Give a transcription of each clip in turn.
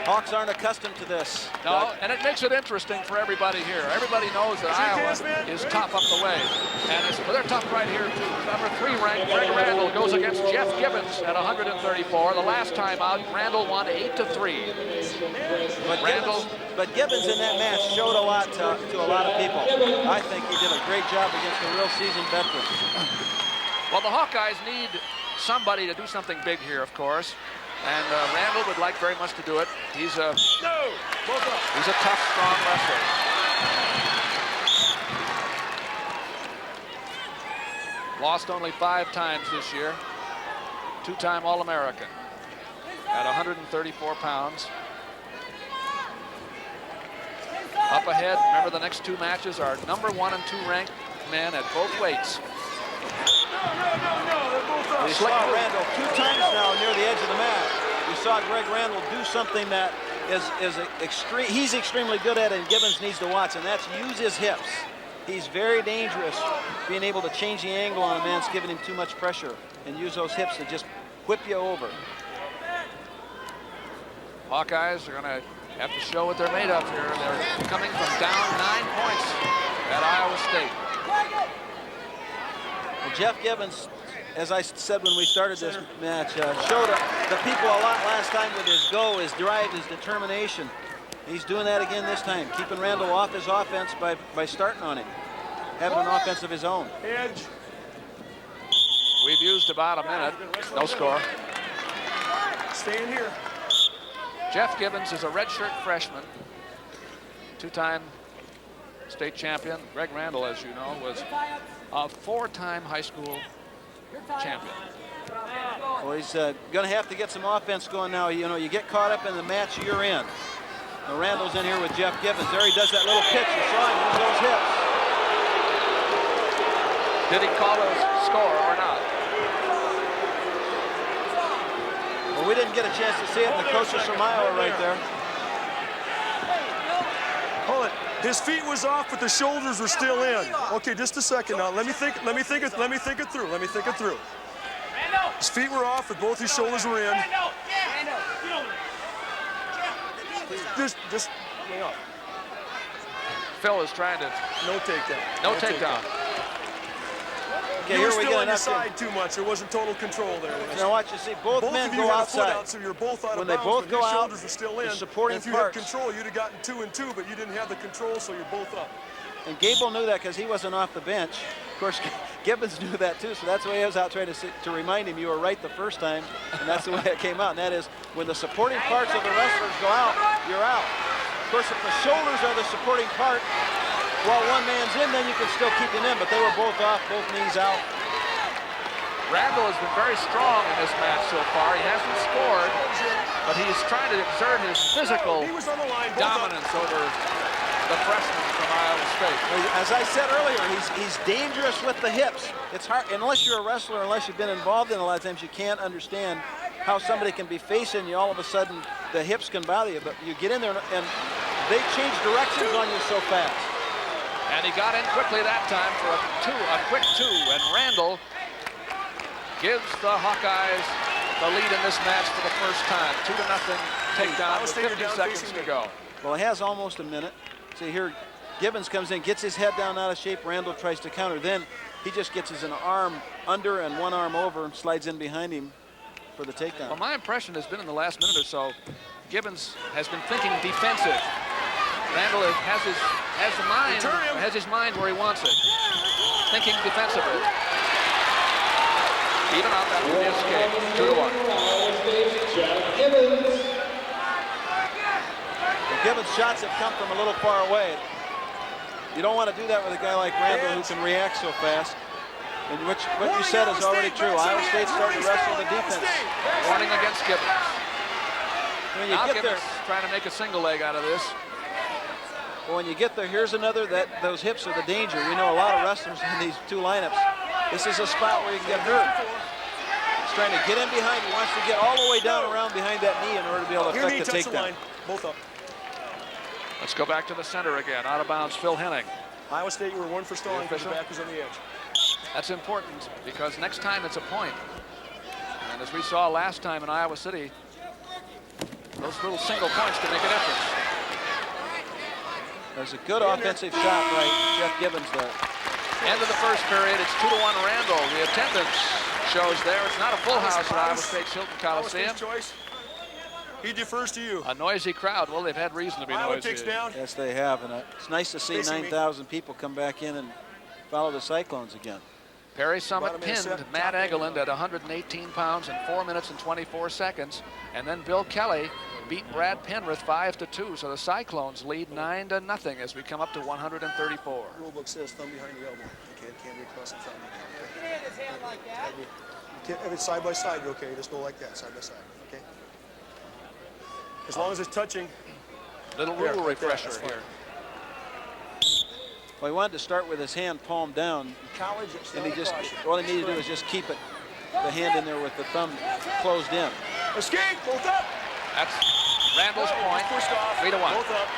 Hawks aren't accustomed to this. No, and it makes it interesting for everybody here. Everybody knows that Iowa is tough up the way. And they're tough right here, too. Number 3 ranked Greg Randall goes against Jeff Gibbons at 134. The last time out, Randall won 8-3. But Gibbons in that match showed a lot to a lot of people. I think he did a great job against a real seasoned veteran. Well, the Hawkeyes need somebody to do something big here, of course. And Randall would like very much to do it. He's a tough, strong wrestler. Lost only 5 times this year. 2-time All-American at 134 pounds. Up ahead, remember the next 2 matches are number 1 and 2 ranked men at both weights. We saw Randall 2 times now near the edge of the mat. We saw Greg Randall do something that is extreme. He's extremely good at it, and Gibbons needs to watch, and that's use his hips. He's very dangerous being able to change the angle on a man that's giving him too much pressure and use those hips to just whip you over. Hawkeyes are going to have to show what they're made of here. They're coming from down 9 points at Iowa State. Well, Jeff Gibbons, as I said when we started this match, showed the people a lot last time with his go, his drive, his determination. He's doing that again this time, keeping Randall off his offense by starting on him, having an offense of his own. Edge. We've used about a minute. No score. Stay in here. Jeff Gibbons is a redshirt freshman, 2-time state champion. Greg Randall, as you know, was a 4-time high school champion. Well, he's going to have to get some offense going now. You know, you get caught up in the match you're in. Now, Randall's in here with Jeff Gibbons. There he does that little pitch. You saw him use those hips. Did he call a score or not? Well, we didn't get a chance to see it. The coach is from Iowa right there. Hold it. His feet was off, but the shoulders were still in. Okay, just a second now. Let me think it through. His feet were off, but both his shoulders were in. Just lay off. Phil is trying to. No takedown. No takedown. Okay, You were here we still go. on your side too much. There wasn't total control there. Now watch, you see both men of you go had outside. a foot out, so you're both out When of they bounds, both but go your out, shoulders are still in. the supporting and if you parts. had control, you'd have gotten 2 and 2, but you didn't have the control, so you're both up. And Gable knew that because he wasn't off the bench. Of course, Gibbons knew that too, so that's why he was out trying to remind him you were right the first time, and that's the way it came out. And that is, when the supporting parts of the wrestlers go out, you're out. Of course, if the shoulders are the supporting part, while one man's in, then you can still keep him in, but they were both off, both knees out. Randall has been very strong in this match so far. He hasn't scored, but he's trying to exert his physical dominance over the freshman from Iowa State. As I said earlier, he's dangerous with the hips. It's hard, unless you're a wrestler, unless you've been involved in a lot of times, you can't understand how somebody can be facing you, all of a sudden the hips can bother you, but you get in there and they change directions on you so fast. And he got in quickly that time for a quick 2, and Randall gives the Hawkeyes the lead in this match for the first time. 2-0 takedown with 50 seconds to go. Well, it has almost a minute. See here, Gibbons comes in, gets his head down out of shape. Randall tries to counter. Then he just gets his arm under and one arm over and slides in behind him for the takedown. Well, my impression has been in the last minute or so, Gibbons has been thinking defensive. Randall has his mind where he wants it, thinking defensively. Even up after the escape, 2-1. Gibbons' shots have come from a little far away. You don't want to do that with a guy like Randall who can react so fast. And what you said is already true. Iowa State's starting to wrestle the defense. Warning against Gibbons. When you Now get Gibbons there, trying to make a single leg out of this. well, when you get there, here's another those hips are the danger. We know a lot of wrestlers in these 2 lineups. This is a spot where you can get hurt. He's trying to get in behind. He wants to get all the way down around behind that knee in order to be able to affect the takedown. Both up. Let's go back to the center again. Out of bounds, Phil Henning. Iowa State, you were 1 for stalling because your back was on the edge. That's important because next time it's a point. And as we saw last time in Iowa City, Those little single points can make a difference. There's a good offensive shot by Jeff Gibbons there. End of the first period, it's 2-1 Randall. The attendance shows there. It's not a full house at Iowa State's Hilton Coliseum. He defers to you. A noisy crowd. Well, they've had reason to be Iowa noisy. takes down. Yes, they have, and it's nice to see 9,000 people come back in and follow the Cyclones again. Perry Summit pinned Matt Egeland at 118 pounds in 4 minutes and 24 seconds. And then Bill Kelly beat Brad Penrith 5-2. So the Cyclones lead 9-0 as we come up to 134. Rule book says thumb behind the elbow. Okay, it can't be across the thumb. You can hit his hand like that. If it's side by side, okay, just go like that, side by side, okay? As long as it's touching. Little rule refresher here. Well, he wanted to start with his hand palm down, and he just, all he needed to do is just keep it, the hand in there with the thumb closed in. Escape, both up. That's Randall's point. 3-1. Both up.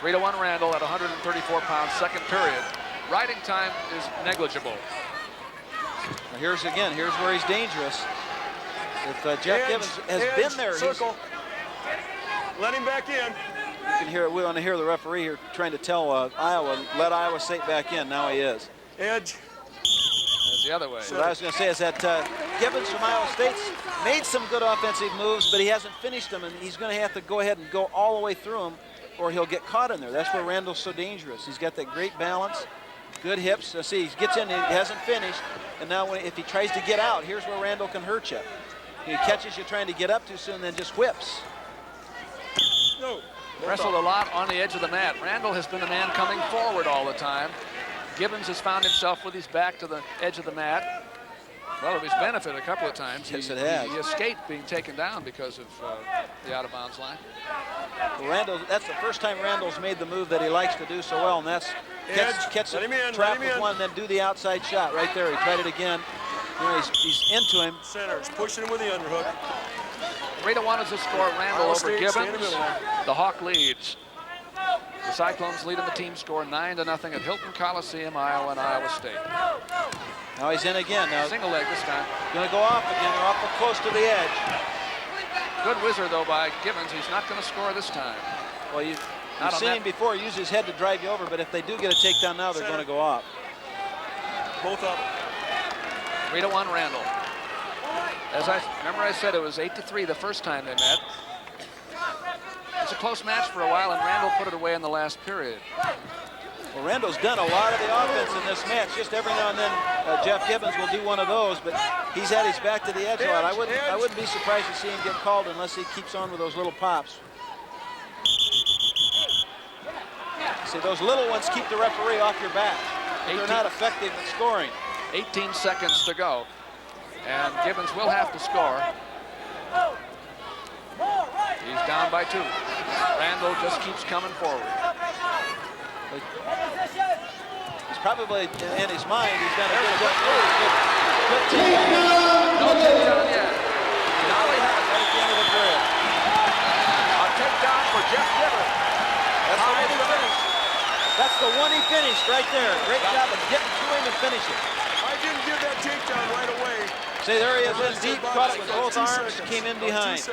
3-1 Randall at 134 pounds, second period. Riding time is negligible. Now here's where he's dangerous. If Jeff Gibbons has been there, circle. Let him back in. You can hear it. We want to hear the referee here trying to tell Iowa, let Iowa State back in. Now he is. Edge. That's the other way. What I was going to say is that Gibbons from Iowa State's made some good offensive moves, but he hasn't finished them, and he's going to have to go ahead and go all the way through them, or he'll get caught in there. That's where Randall's so dangerous. He's got that great balance, good hips. See, he gets in, he hasn't finished, and now if he tries to get out, here's where Randall can hurt you. He catches you trying to get up too soon, then just whips. No. Wrestled a lot on the edge of the mat. Randall has been the man coming forward all the time. Gibbons has found himself with his back to the edge of the mat. Well, to his benefit a couple of times. Yes, it has. He escaped being taken down because of the out-of-bounds line. Well, Randall, that's the first time Randall's made the move that he likes to do so well, and that's catch it, trap with one, then do the outside shot right there. He tried it again. You know, he's into him. Center, he's pushing him with the underhook. 3-1 is the score. Randall Iowa over State, Gibbons. the The Hawk leads. The Cyclones lead in the team score 9-0 at Hilton Coliseum, Iowa, and Iowa State. Now he's in again. Now Single leg this time. going to go off again. They're off close to the edge. Good whizzer, though, by Gibbons. He's not going to score this time. Well, you've seen him before use his head to drive you over, but if they do get a takedown now, they're going to go off. Both up. 3-1 Randall. As I said, it was 8-3 the first time they met. It's a close match for a while, and Randall put it away in the last period. Well, Randall's done a lot of the offense in this match. Just every now and then, Jeff Gibbons will do one of those, but he's had his back to the edge a lot. I wouldn't be surprised to see him get called unless he keeps on with those little pops. See, those little ones keep the referee off your back. They're not effective at scoring. 18 seconds to go, and Gibbons will have to score. He's down by 2. Randall just keeps coming forward. He's probably, in his mind, he's done a good takedown. No takedown yet. Now he has right at the end of the drill. A takedown for Jeff Gibbons. That's the one he finished. That's the one he finished right there. Great job of getting to him and finishing. I didn't give that takedown right away. See, there he is in deep, caught it with both arms, came in behind.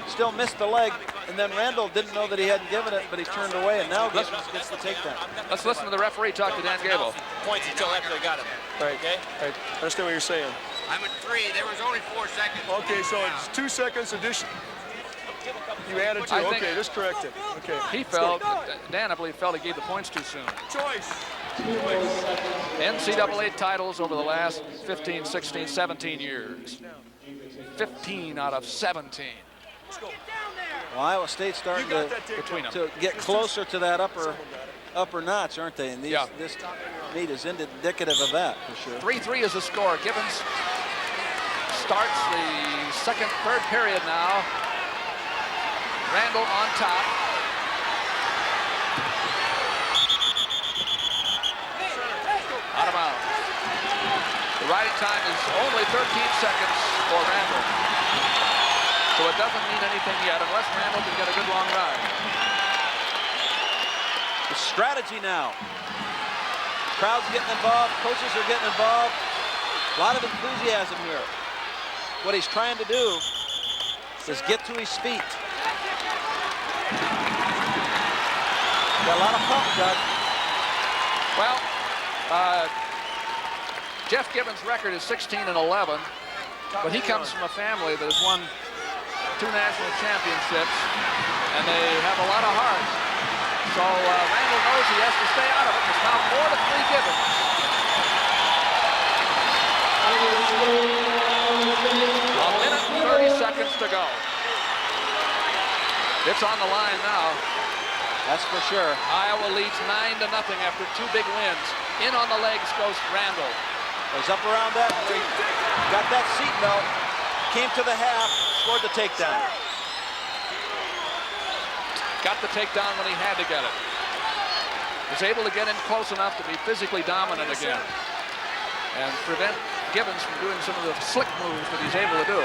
Still missed the leg, and then Randall didn't know that he hadn't given it, but he turned away, and now Gibbons gets the takedown. Let's listen to the referee talk to Dan Gable. Points until after they got him. Right. Okay? Right. I understand what you're saying. I'm at 3. There was only 4 seconds. Okay, so it's 2 seconds addition. You added 2. Okay, just correct it. Okay. He felt, Dan, I believe, felt he gave the points too soon. Choice. NCAA titles over the last 15, 16, 17 years. 15 out of 17. Well, Iowa State's starting to get closer to that upper notch, aren't they? And this meet is indicative of that, for sure. 3-3 is the score. Gibbons starts the third period now. Randall on top. Out of bounds. The riding time is only 13 seconds for Randall. So it doesn't mean anything yet unless Randall can get a good long ride. The strategy now. Crowd's getting involved, coaches are getting involved. A lot of enthusiasm here. What he's trying to do is get to his feet. Got a lot of pump, Doug. Well, Jeff Gibbons' record is 16-11, but he comes from a family that has won 2 national championships, and they have a lot of heart. So Randall knows he has to stay out of it. It's now 4-3 Gibbons. A minute and 30 seconds to go. It's on the line now. That's for sure. Iowa leads 9-0 after 2 big wins. In on the legs goes Randall. Was up around that, got that seat belt, came to the half, scored the takedown. Got the takedown when he had to get it. Was able to get in close enough to be physically dominant again and prevent Gibbons from doing some of the slick moves that he's able to do.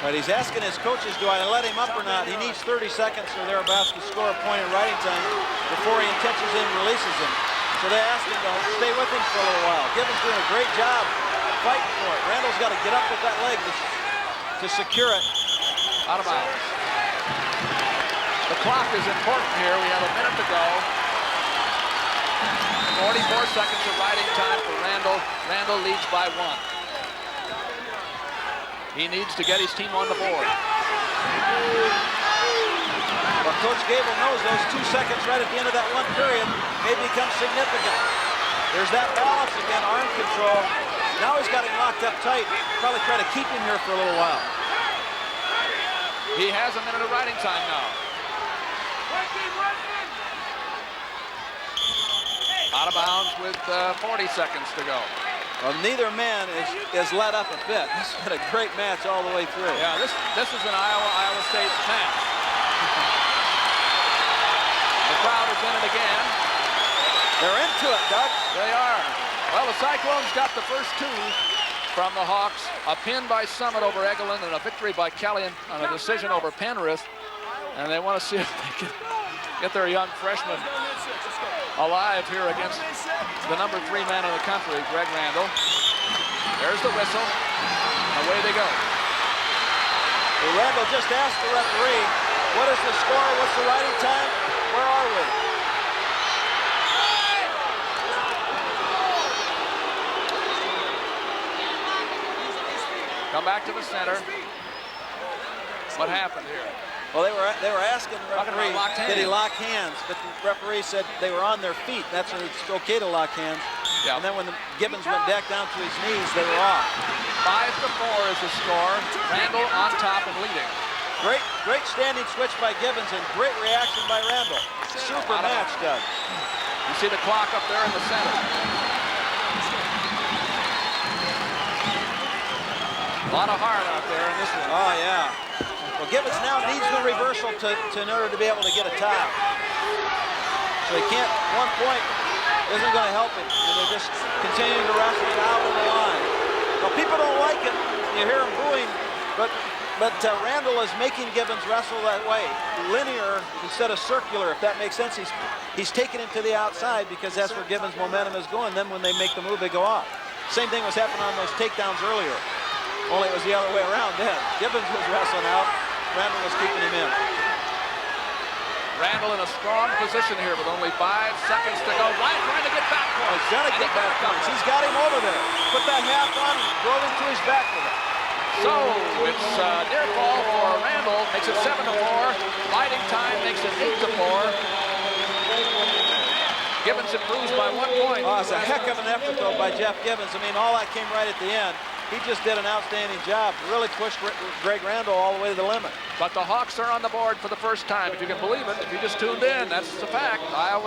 But he's asking his coaches, do I let him up or not? He needs 30 seconds or thereabouts to score a point in riding time before he intentions in releases him. So they asked him to stay with him for a little while. Gibbons doing a great job fighting for it. Randall's got to get up with that leg to secure it. Out of bounds. The clock is important here. We have a minute to go. 44 seconds of riding time for Randall. Randall leads by 1. He needs to get his team on the board. Well, Coach Gable knows those 2 seconds right at the end of that 1 period may become significant. There's that balance again, arm control. Now he's got him locked up tight. Probably try to keep him here for a little while. He has a minute of riding time now. Out of bounds with 40 seconds to go. Well, neither man is let up a bit. This has been a great match all the way through. Yeah, this is an Iowa State match. The crowd is in it again. They're into it, Doug. They are. Well, the Cyclones got the first 2 from the Hawks. A pin by Summit over Egelin and a victory by Kelly on a decision over Penrith. And they want to see if they can get their young freshman alive here against the number 3 man in the country, Greg Randall. There's the whistle. And away they go. Well, Randall just asked the referee, what is the score? What's the riding time? Where are we? Come back to the center. What happened here? Well, they were asking the referee, did he hands. lock hands? But the referee said they were on their feet. That's when it's okay to lock hands. Yeah. And then when the Gibbons went back down to his knees, they were off. 5-4 is the score. Randall on top and leading. Great standing switch by Gibbons and great reaction by Randall. Super match, Doug. You see the clock up there in the center. A lot of heart out there in this one. Oh, yeah. Well, Gibbons now needs the reversal in order to be able to get a tie. So he can't, 1 point isn't going to help him. And they're just continuing to wrestle it out on the line. Now, people don't like it. You hear him booing, but Randall is making Gibbons wrestle that way, linear instead of circular, if that makes sense. He's taking him to the outside because that's where Gibbons' momentum is going. Then when they make the move, they go off. Same thing was happening on those takedowns earlier. Only it was the other way around then. Gibbons was wrestling out. Randall was keeping him in. Randall in a strong position here with only 5 seconds to go. Ryan trying to get back points. He's got to get back points. He's got him over there. Put that half on and drove him to his back with it. So it's near fall for Randall. Makes it 7-4. Riding time makes it 8-4. Gibbons improves by 1 point. Oh, it's a heck of an effort, though, by Jeff Gibbons. I mean, all that came right at the end. He just did an outstanding job. Really pushed Greg Randall all the way to the limit. But the Hawks are on the board for the first time. If you can believe it, if you just tuned in, that's the fact. Iowa